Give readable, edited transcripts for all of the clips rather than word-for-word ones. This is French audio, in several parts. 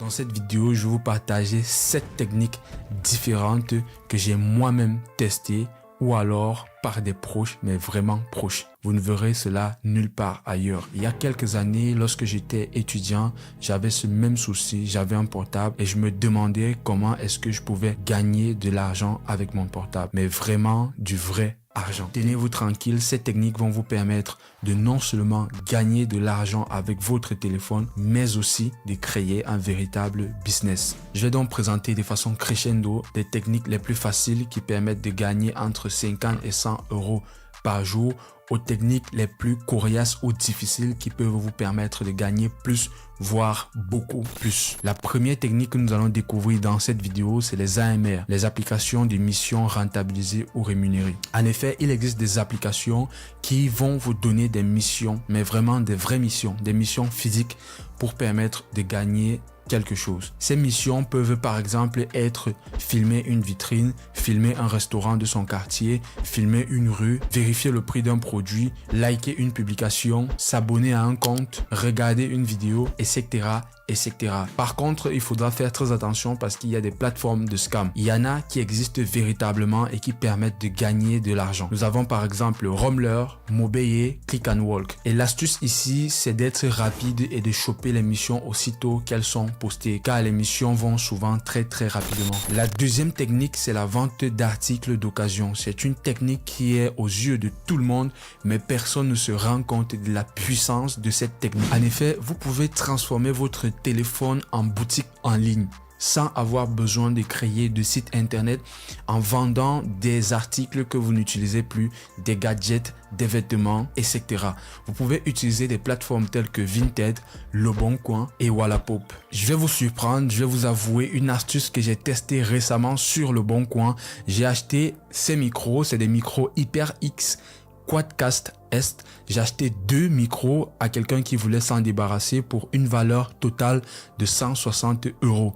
Dans cette vidéo, je vais vous partager 7 techniques différentes que j'ai moi-même testées ou alors par des proches, mais vraiment proches. Vous ne verrez cela nulle part ailleurs. Il y a quelques années, lorsque j'étais étudiant, j'avais ce même souci. J'avais un portable et je me demandais comment est-ce que je pouvais gagner de l'argent avec mon portable. Mais vraiment du vrai argent. Tenez-vous tranquille, ces techniques vont vous permettre de non seulement gagner de l'argent avec votre téléphone, mais aussi de créer un véritable business. Je vais donc présenter de façon crescendo des techniques les plus faciles qui permettent de gagner entre 50 et 100 euros par jour, aux techniques les plus coriaces ou difficiles qui peuvent vous permettre de gagner plus, voire beaucoup plus. La première technique que nous allons découvrir dans cette vidéo, c'est les AMR, les applications de missions rentabilisées ou rémunérées. En effet, il existe des applications qui vont vous donner des missions, mais vraiment des vraies missions, des missions physiques pour permettre de gagner quelque chose. Ces missions peuvent par exemple être filmer une vitrine, filmer un restaurant de son quartier, filmer une rue, vérifier le prix d'un produit, liker une publication, s'abonner à un compte, regarder une vidéo, etc. etc. Par contre, il faudra faire très attention parce qu'il y a des plateformes de scam. Il y en a qui existent véritablement et qui permettent de gagner de l'argent. Nous avons par exemple Rumblr, Mobeye, Click and Walk. Et l'astuce ici, c'est d'être rapide et de choper les missions aussitôt qu'elles sont postées, car les missions vont souvent très rapidement. La deuxième technique, c'est la vente d'articles d'occasion. C'est une technique qui est aux yeux de tout le monde, mais personne ne se rend compte de la puissance de cette technique. En effet, vous pouvez transformer votre téléphone en boutique en ligne sans avoir besoin de créer de site internet en vendant des articles que vous n'utilisez plus, des gadgets, des vêtements, etc. Vous pouvez utiliser des plateformes telles que Vinted, Le Bon Coin et Wallapop. Je vais vous surprendre, je vais vous avouer une astuce que j'ai testée récemment sur Le Bon Coin. J'ai acheté ces micros, c'est des micros HyperX Quadcast Est. J'ai acheté 2 micros à quelqu'un qui voulait s'en débarrasser pour une valeur totale de 160 euros.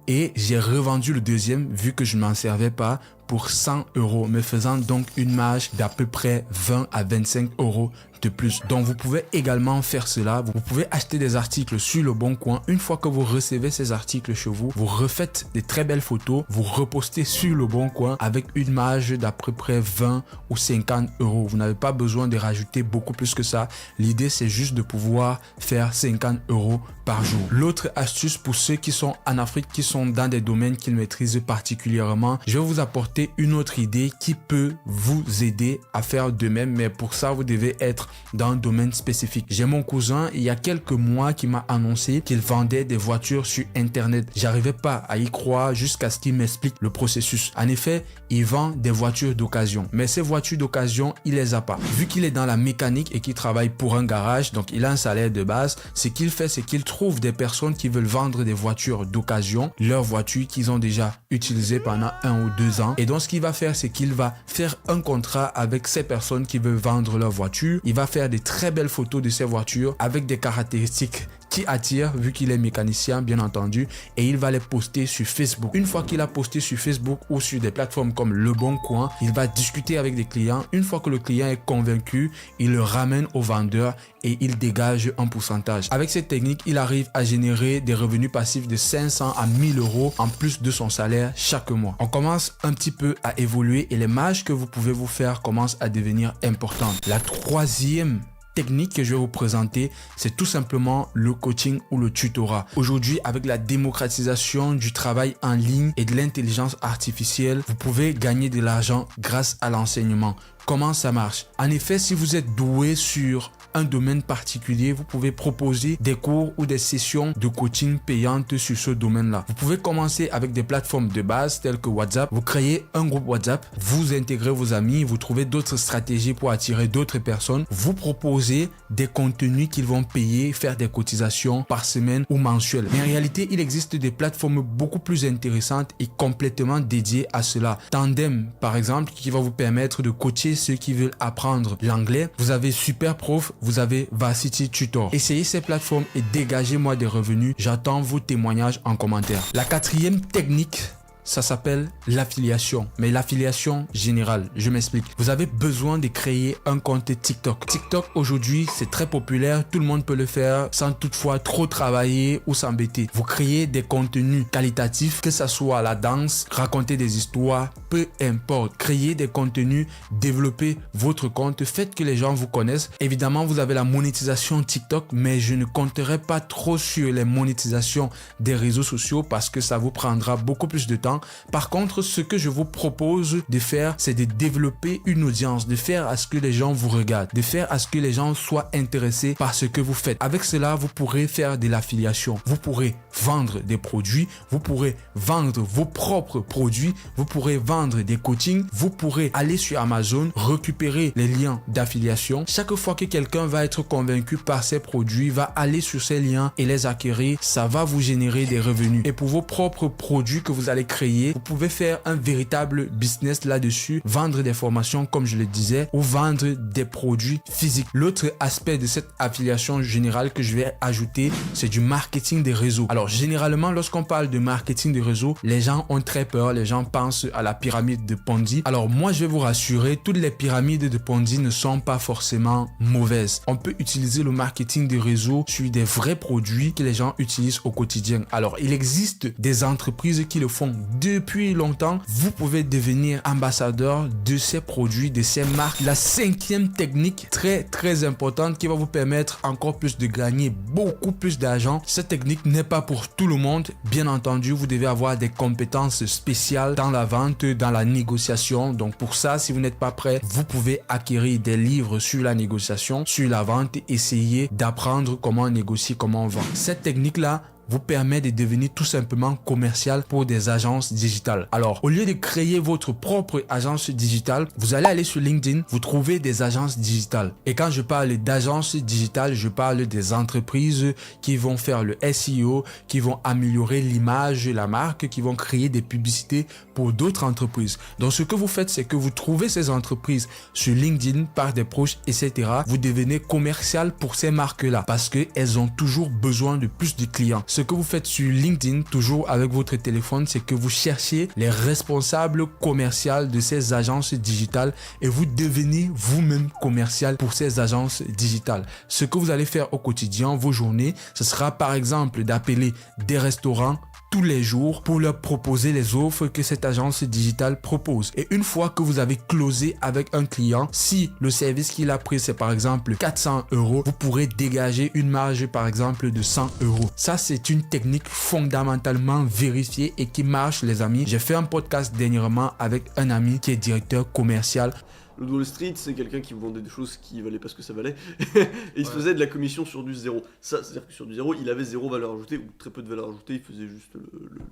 Et j'ai revendu le deuxième vu que je ne m'en servais pas pour 100 euros, me faisant donc une marge d'à peu près 20 à 25 euros de plus. Donc vous pouvez également faire cela. Vous pouvez acheter des articles sur Le Bon Coin. Une fois que vous recevez ces articles chez vous, vous refaites des très belles photos, vous repostez sur Le Bon Coin avec une marge d'à peu près 20 ou 50 euros. Vous n'avez pas besoin de rajouter beaucoup plus que ça. L'idée, c'est juste de pouvoir faire 50 euros par jour. L'autre astuce pour ceux qui sont en Afrique, qui sont dans des domaines qu'ils maîtrisent particulièrement, je vais vous apporter une autre idée qui peut vous aider à faire de même, mais pour ça, vous devez être dans un domaine spécifique. J'ai mon cousin, il y a quelques mois, qui m'a annoncé qu'il vendait des voitures sur Internet. J'arrivais pas à y croire jusqu'à ce qu'il m'explique le processus. En effet, il vend des voitures d'occasion, mais ces voitures d'occasion, il les a pas. Vu qu'il est dans la mécanique et qu'il travaille pour un garage, donc il a un salaire de base, ce qu'il fait, c'est qu'il trouve des personnes qui veulent vendre des voitures d'occasion, leurs voitures qu'ils ont déjà utilisées pendant 1 ou 2 ans. Et donc, ce qu'il va faire, c'est qu'il va faire un contrat avec ces personnes qui veulent vendre leur voiture. Il va faire des très belles photos de ces voitures avec des caractéristiques qui attirent, vu qu'il est mécanicien, bien entendu, et il va les poster sur Facebook. Une fois qu'il a posté sur Facebook ou sur des plateformes comme Le Bon Coin, il va discuter avec des clients. Une fois que le client est convaincu, il le ramène au vendeur et il dégage un pourcentage. Avec cette technique, il arrive à générer des revenus passifs de 500 à 1000 euros en plus de son salaire chaque mois. On commence un petit peu à évoluer et les marges que vous pouvez vous faire commencent à devenir importantes. La troisième technique que je vais vous présenter, c'est tout simplement le coaching ou le tutorat. Aujourd'hui, avec la démocratisation du travail en ligne et de l'intelligence artificielle, vous pouvez gagner de l'argent grâce à l'enseignement. Comment ça marche? En effet, si vous êtes doué sur un domaine particulier, vous pouvez proposer des cours ou des sessions de coaching payantes sur ce domaine-là. Vous pouvez commencer avec des plateformes de base telles que WhatsApp. Vous créez un groupe WhatsApp, vous intégrez vos amis, vous trouvez d'autres stratégies pour attirer d'autres personnes. Vous proposez des contenus qu'ils vont payer, faire des cotisations par semaine ou mensuelles. Mais en réalité, il existe des plateformes beaucoup plus intéressantes et complètement dédiées à cela. Tandem, par exemple, qui va vous permettre de coacher ceux qui veulent apprendre l'anglais. Vous avez Superprof, vous avez Varsity Tutor. Essayez ces plateformes et dégagez-moi des revenus. J'attends vos témoignages en commentaire. La quatrième technique, ça s'appelle l'affiliation, mais l'affiliation générale. Je m'explique. Vous avez besoin de créer un compte TikTok. TikTok aujourd'hui, c'est très populaire. Tout le monde peut le faire sans toutefois trop travailler ou s'embêter. Vous créez des contenus qualitatifs, que ça soit la danse, raconter des histoires, peu importe. Créez des contenus, développez votre compte, faites que les gens vous connaissent. Évidemment, vous avez la monétisation TikTok, mais je ne compterai pas trop sur les monétisations des réseaux sociaux parce que ça vous prendra beaucoup plus de temps. Par contre, ce que je vous propose de faire, c'est de développer une audience, de faire à ce que les gens vous regardent, de faire à ce que les gens soient intéressés par ce que vous faites. Avec cela, vous pourrez faire de l'affiliation. Vous pourrez vendre des produits, vous pourrez vendre vos propres produits, vous pourrez vendre des coachings, vous pourrez aller sur Amazon, récupérer les liens d'affiliation. Chaque fois que quelqu'un va être convaincu par ces produits, va aller sur ces liens et les acquérir, ça va vous générer des revenus. Et pour vos propres produits que vous allez créer, vous pouvez faire un véritable business là-dessus, vendre des formations comme je le disais ou vendre des produits physiques. L'autre aspect de cette affiliation générale que je vais ajouter, c'est du marketing des réseaux. Alors généralement, lorsqu'on parle de marketing des réseaux, les gens ont très peur, les gens pensent à la pyramide de Ponzi. Alors moi, je vais vous rassurer, toutes les pyramides de Ponzi ne sont pas forcément mauvaises. On peut utiliser le marketing des réseaux sur des vrais produits que les gens utilisent au quotidien. Alors il existe des entreprises qui le font depuis longtemps. Vous pouvez devenir ambassadeur de ces produits, de ces marques. La cinquième technique très importante qui va vous permettre encore plus de gagner beaucoup plus d'argent. Cette technique n'est pas pour tout le monde. Bien entendu, vous devez avoir des compétences spéciales dans la vente, dans la négociation. Donc pour ça, si vous n'êtes pas prêt, vous pouvez acquérir des livres sur la négociation, sur la vente, essayer d'apprendre comment négocier, comment vendre. Cette technique-là vous permet de devenir tout simplement commercial pour des agences digitales. Alors, au lieu de créer votre propre agence digitale, vous allez aller sur LinkedIn, vous trouvez des agences digitales. Et quand je parle d'agences digitales, je parle des entreprises qui vont faire le SEO, qui vont améliorer l'image de la marque, qui vont créer des publicités pour d'autres entreprises. Donc, ce que vous faites, c'est que vous trouvez ces entreprises sur LinkedIn par des proches, etc. Vous devenez commercial pour ces marques-là parce qu'elles ont toujours besoin de plus de clients. Ce que vous faites sur LinkedIn, toujours avec votre téléphone, c'est que vous cherchez les responsables commerciaux de ces agences digitales et vous devenez vous-même commercial pour ces agences digitales. Ce que vous allez faire au quotidien, vos journées, ce sera par exemple d'appeler des restaurants tous les jours pour leur proposer les offres que cette agence digitale propose. Et une fois que vous avez closé avec un client, si le service qu'il a pris c'est par exemple 400 €, vous pourrez dégager une marge par exemple de 100 €. Ça, c'est une technique fondamentalement vérifiée et qui marche, les amis. J'ai fait un podcast dernièrement avec un ami qui est directeur commercial. Le Wall Street, c'est quelqu'un qui vendait des choses qui valaient pas ce que ça valait et il se faisait de la commission sur du zéro. Ça, c'est-à-dire que sur du zéro, il avait zéro valeur ajoutée ou très peu de valeur ajoutée, il faisait juste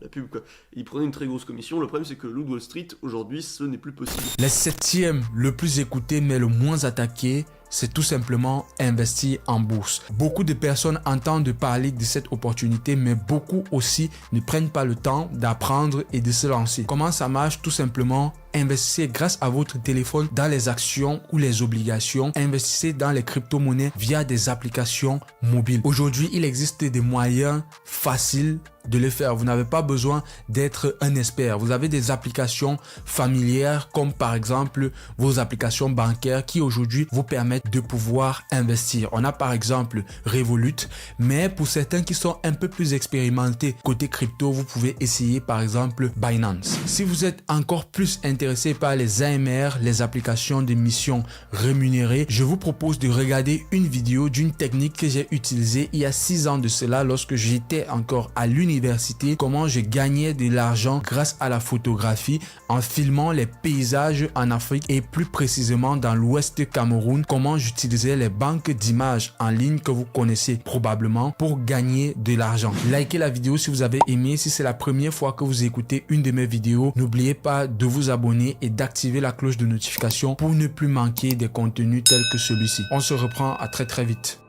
la pub, quoi. Et il prenait une très grosse commission. Le problème, c'est que le Wall Street, aujourd'hui, ce n'est plus possible. Le septième, le plus écouté mais le moins attaqué, c'est tout simplement investir en bourse. Beaucoup de personnes entendent parler de cette opportunité, mais beaucoup aussi ne prennent pas le temps d'apprendre et de se lancer. Comment ça marche? Tout simplement, investissez grâce à votre téléphone dans les actions ou les obligations. Investissez dans les crypto-monnaies via des applications mobiles. Aujourd'hui, il existe des moyens faciles de le faire. Vous n'avez pas besoin d'être un expert. Vous avez des applications familières comme par exemple vos applications bancaires qui aujourd'hui vous permettent de pouvoir investir. On a par exemple Revolut, mais pour certains qui sont un peu plus expérimentés côté crypto, vous pouvez essayer par exemple Binance. Si vous êtes encore plus intéressé par les AMR, les applications de missions rémunérées, je vous propose de regarder une vidéo d'une technique que j'ai utilisée il y a 6 ans de cela lorsque j'étais encore à l'université. Comment je gagnais de l'argent grâce à la photographie en filmant les paysages en Afrique et plus précisément dans l'ouest Cameroun. Comment j'utilisais les banques d'images en ligne que vous connaissez probablement pour gagner de l'argent. Likez la vidéo si vous avez aimé. Si c'est la première fois que vous écoutez une de mes vidéos, n'oubliez pas de vous abonner et d'activer la cloche de notification pour ne plus manquer des contenus tels que celui-ci. On se reprend à très vite.